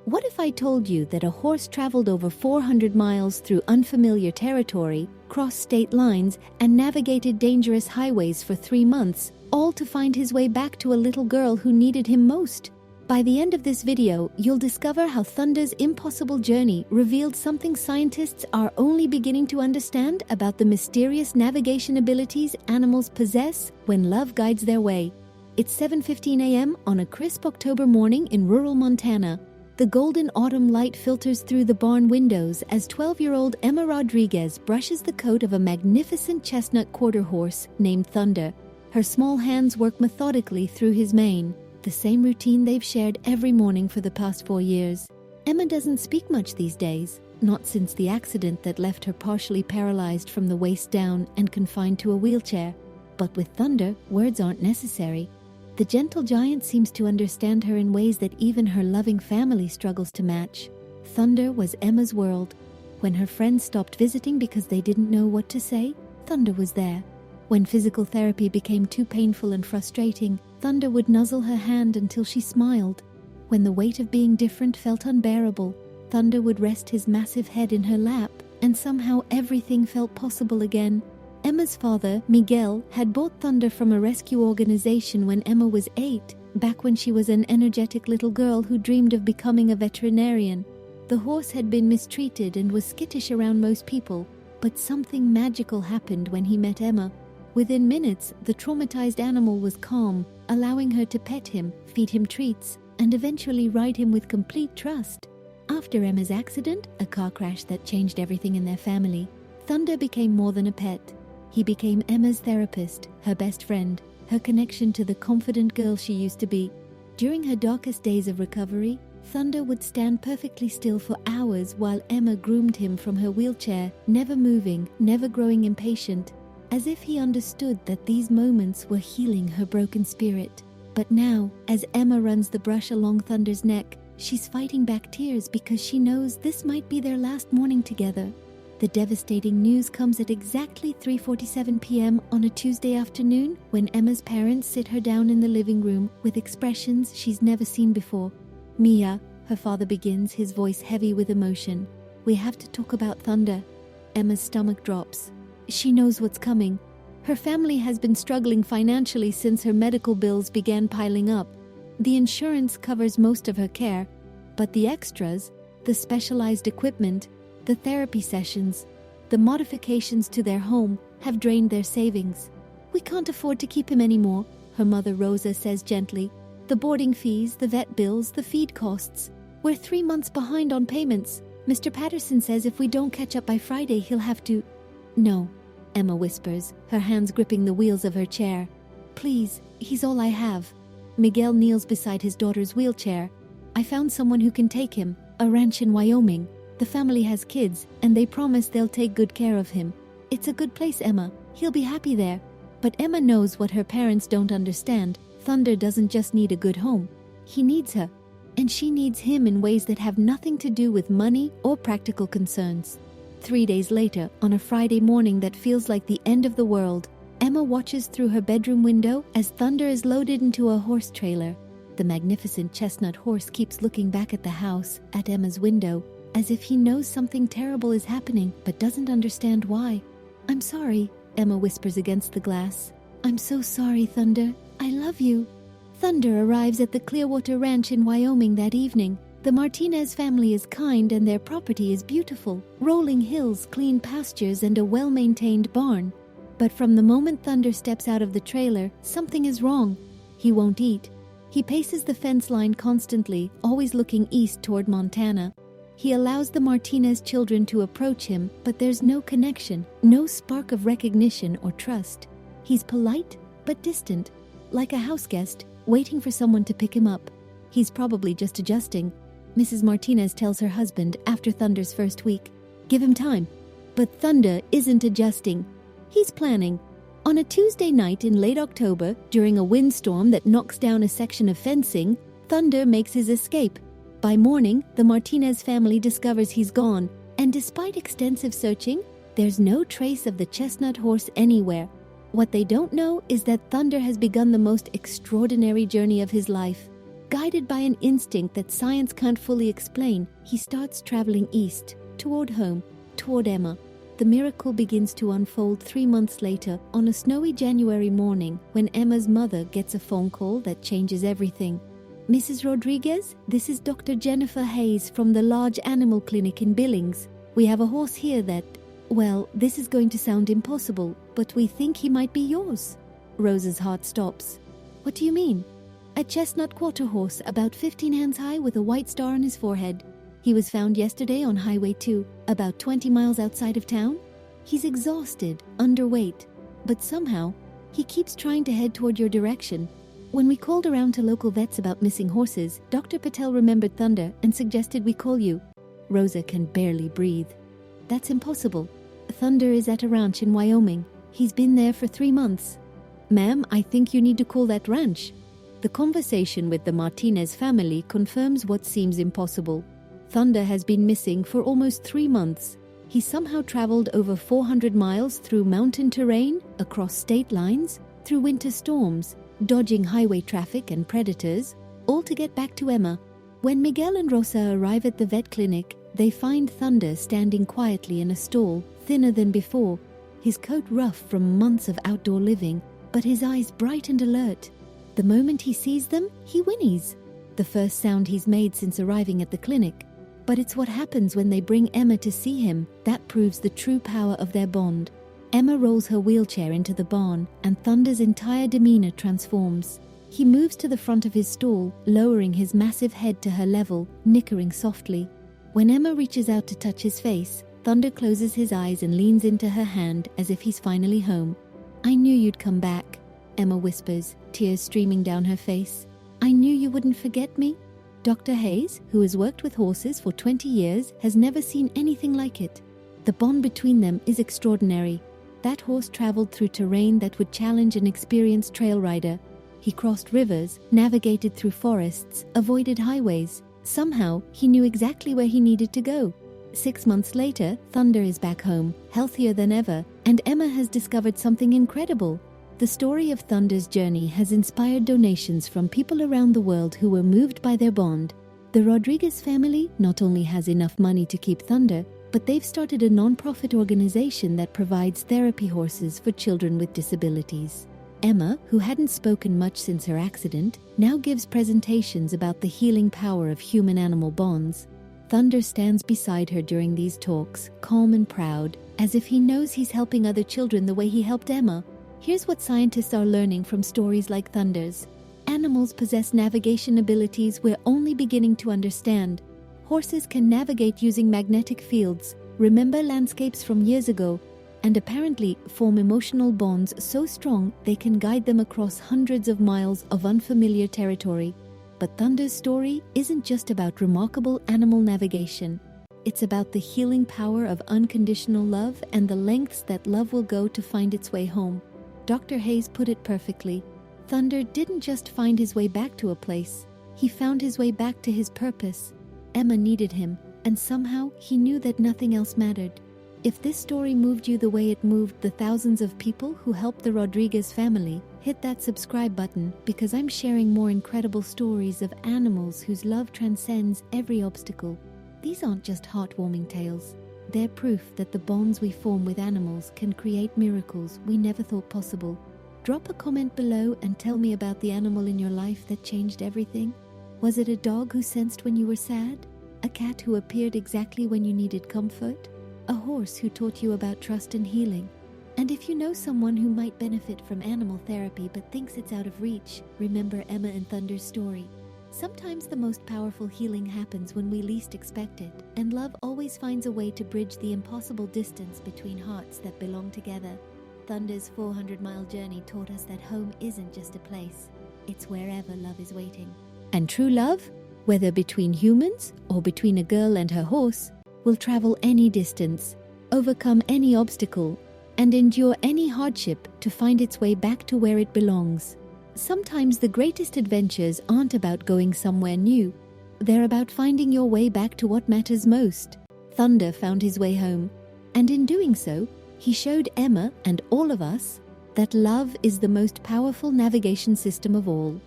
What if I told you that a horse traveled over 400 miles through unfamiliar territory, crossed state lines, and navigated dangerous highways for 3 months, all to find his way back to a little girl who needed him most? By the end of this video, you'll discover how Thunder's impossible journey revealed something scientists are only beginning to understand about the mysterious navigation abilities animals possess when love guides their way. It's 7:15 a.m. on a crisp October morning in rural Montana. The golden autumn light filters through the barn windows as 12-year-old Emma Rodriguez brushes the coat of a magnificent chestnut quarter horse named Thunder. Her small hands work methodically through his mane, the same routine they've shared every morning for the past 4 years. Emma doesn't speak much these days, not since the accident that left her partially paralyzed from the waist down and confined to a wheelchair. But with Thunder, words aren't necessary. The gentle giant seems to understand her in ways that even her loving family struggles to match. Thunder was Emma's world. When her friends stopped visiting because they didn't know what to say, Thunder was there. When physical therapy became too painful and frustrating, Thunder would nuzzle her hand until she smiled. When the weight of being different felt unbearable, Thunder would rest his massive head in her lap, and somehow everything felt possible again. Emma's father, Miguel, had bought Thunder from a rescue organization when Emma was 8, back when she was an energetic little girl who dreamed of becoming a veterinarian. The horse had been mistreated and was skittish around most people, but something magical happened when he met Emma. Within minutes, the traumatized animal was calm, allowing her to pet him, feed him treats, and eventually ride him with complete trust. After Emma's accident, a car crash that changed everything in their family, Thunder became more than a pet. He became Emma's therapist, her best friend, her connection to the confident girl she used to be. During her darkest days of recovery, Thunder would stand perfectly still for hours while Emma groomed him from her wheelchair, never moving, never growing impatient, as if he understood that these moments were healing her broken spirit. But now, as Emma runs the brush along Thunder's neck, she's fighting back tears because she knows this might be their last morning together. The devastating news comes at exactly 3:47 p.m. on a Tuesday afternoon when Emma's parents sit her down in the living room with expressions she's never seen before. "Mia," her father begins, his voice heavy with emotion. "We have to talk about Thunder." Emma's stomach drops. She knows what's coming. Her family has been struggling financially since her medical bills began piling up. The insurance covers most of her care, but the extras, the specialized equipment, the therapy sessions, the modifications to their home have drained their savings. "We can't afford to keep him anymore," her mother Rosa says gently. "The boarding fees, the vet bills, the feed costs. We're 3 months behind on payments. Mr. Patterson says if we don't catch up by Friday, he'll have to—" "No," Emma whispers, her hands gripping the wheels of her chair. "Please, he's all I have." Miguel kneels beside his daughter's wheelchair. "I found someone who can take him, a ranch in Wyoming. The family has kids, and they promise they'll take good care of him. It's a good place, Emma. He'll be happy there." But Emma knows what her parents don't understand. Thunder doesn't just need a good home. He needs her. And she needs him in ways that have nothing to do with money or practical concerns. 3 days later, on a Friday morning that feels like the end of the world, Emma watches through her bedroom window as Thunder is loaded into a horse trailer. The magnificent chestnut horse keeps looking back at the house, at Emma's window, as if he knows something terrible is happening but doesn't understand why. "I'm sorry," Emma whispers against the glass. "I'm so sorry, Thunder. I love you." Thunder arrives at the Clearwater Ranch in Wyoming that evening. The Martinez family is kind and their property is beautiful. Rolling hills, clean pastures, and a well-maintained barn. But from the moment Thunder steps out of the trailer, something is wrong. He won't eat. He paces the fence line constantly, always looking east toward Montana. He allows the Martinez children to approach him, but there's no connection, no spark of recognition or trust. He's polite, but distant, like a house guest, waiting for someone to pick him up. He's probably just adjusting. Mrs. Martinez tells her husband after Thunder's first week, "Give him time." But Thunder isn't adjusting. He's planning. On a Tuesday night in late October, during a windstorm that knocks down a section of fencing, Thunder makes his escape. By morning, the Martinez family discovers he's gone, and despite extensive searching, there's no trace of the chestnut horse anywhere. What they don't know is that Thunder has begun the most extraordinary journey of his life. Guided by an instinct that science can't fully explain, he starts traveling east, toward home, toward Emma. The miracle begins to unfold 3 months later on a snowy January morning when Emma's mother gets a phone call that changes everything. "Mrs. Rodriguez, this is Dr. Jennifer Hayes from the large animal clinic in Billings. We have a horse here that, well, this is going to sound impossible, but we think he might be yours." Rosa's heart stops. "What do you mean?" "A chestnut quarter horse about 15 hands high with a white star on his forehead. He was found yesterday on Highway 2, about 20 miles outside of town. He's exhausted, underweight, but somehow he keeps trying to head toward your direction. When we called around to local vets about missing horses, Dr. Patel remembered Thunder and suggested we call you." Rosa can barely breathe. "That's impossible. Thunder is at a ranch in Wyoming. He's been there for 3 months." "Ma'am, I think you need to call that ranch." The conversation with the Martinez family confirms what seems impossible. Thunder has been missing for almost 3 months. He somehow traveled over 400 miles through mountain terrain, across state lines, through winter storms, dodging highway traffic and predators, all to get back to Emma. When Miguel and Rosa arrive at the vet clinic, they find Thunder standing quietly in a stall, thinner than before, his coat rough from months of outdoor living, but his eyes bright and alert. The moment he sees them, he whinnies, the first sound he's made since arriving at the clinic. But it's what happens when they bring Emma to see him that proves the true power of their bond. Emma rolls her wheelchair into the barn, and Thunder's entire demeanor transforms. He moves to the front of his stall, lowering his massive head to her level, nickering softly. When Emma reaches out to touch his face, Thunder closes his eyes and leans into her hand as if he's finally home. "I knew you'd come back," Emma whispers, tears streaming down her face. "I knew you wouldn't forget me." Dr. Hayes, who has worked with horses for 20 years, has never seen anything like it. The bond between them is extraordinary. That horse traveled through terrain that would challenge an experienced trail rider. He crossed rivers, navigated through forests, avoided highways. Somehow, he knew exactly where he needed to go. 6 months later, Thunder is back home, healthier than ever, and Emma has discovered something incredible. The story of Thunder's journey has inspired donations from people around the world who were moved by their bond. The Rodriguez family not only has enough money to keep Thunder, but they've started a non-profit organization that provides therapy horses for children with disabilities. Emma, who hadn't spoken much since her accident, now gives presentations about the healing power of human-animal bonds. Thunder stands beside her during these talks, calm and proud, as if he knows he's helping other children the way he helped Emma. Here's what scientists are learning from stories like Thunder's. Animals possess navigation abilities we're only beginning to understand. Horses can navigate using magnetic fields, remember landscapes from years ago, and apparently form emotional bonds so strong they can guide them across hundreds of miles of unfamiliar territory. But Thunder's story isn't just about remarkable animal navigation. It's about the healing power of unconditional love and the lengths that love will go to find its way home. Dr. Hayes put it perfectly. Thunder didn't just find his way back to a place. He found his way back to his purpose. Emma needed him, and somehow he knew that nothing else mattered. If this story moved you the way it moved the thousands of people who helped the Rodriguez family, hit that subscribe button, because I'm sharing more incredible stories of animals whose love transcends every obstacle. These aren't just heartwarming tales. They're proof that the bonds we form with animals can create miracles we never thought possible. Drop a comment below and tell me about the animal in your life that changed everything. Was it a dog who sensed when you were sad? A cat who appeared exactly when you needed comfort? A horse who taught you about trust and healing? And if you know someone who might benefit from animal therapy but thinks it's out of reach, remember Emma and Thunder's story. Sometimes the most powerful healing happens when we least expect it, and love always finds a way to bridge the impossible distance between hearts that belong together. Thunder's 400-mile journey taught us that home isn't just a place, it's wherever love is waiting. And true love, whether between humans or between a girl and her horse, will travel any distance, overcome any obstacle, and endure any hardship to find its way back to where it belongs. Sometimes the greatest adventures aren't about going somewhere new. They're about finding your way back to what matters most. Thunder found his way home, and in doing so, he showed Emma and all of us that love is the most powerful navigation system of all.